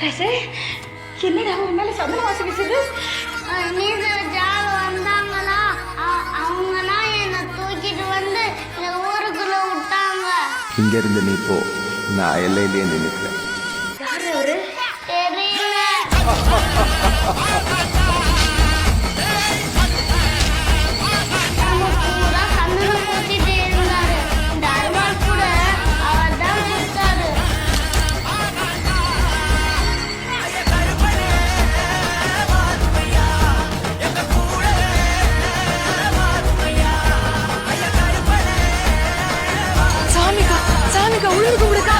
ரசே, என்னடா உன் மேல சந்தன வாசம் வீசுது? வந்தாங்களா, அவங்கலாம் என்னை தூக்கிட்டு வந்து இந்த ஊருக்குள்ள விட்டாங்க. இங்க இருந்து நீ போ, நான் எல்லையிலேயே நினைக்கிறேன். யாரு அவரு? தெரியல. நம்ம பூரா சந்தனம் பூசிட்டு இருந்தாரு. இந்த அருவாள் கூட அவர் தான் கொடுத்தாரு. சாமிக்கா, சாமிக்கா, உள்ளூருக்கு விடுக்கா.